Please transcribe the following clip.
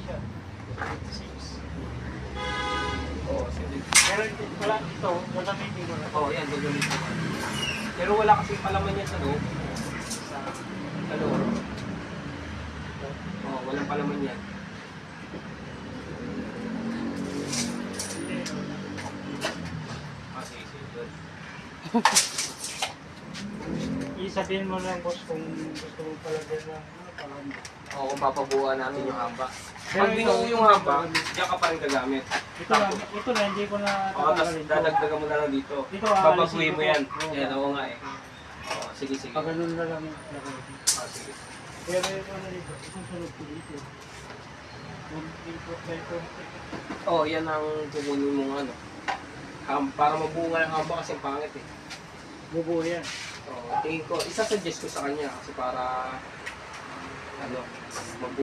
siya. 26. Oo, sige. Pero wala ito, gagamitin ko na. Oo, yan, gagamitin ko. Pero wala kasing palaman yan sa loob. Sa loob. Oo, walang palaman yan. Sige, sige, good. Isabihin mo lang boss kung gusto mo palagyan ng parang. Oo, kung papabuhan namin yung hamba. Pero Pag binuo yung hamba, diyan ka pa rin gagamit. Ito na, hindi ko na Oo, tapos dadagdagan mo na lang dito. Dito, Babaguhin mo yan. Oo. Yan, oo nga eh. Oo, sige, sige. Pag ganun na lang. Sige. Pero ito na dito, isusunod ko dito. Oo, yan ang kukunin mong ano. Para mabunga yung hamba kasi pangit eh. Bubuo yan. Oo, tingin ko, isasuggest ko sa kanya kasi para ano,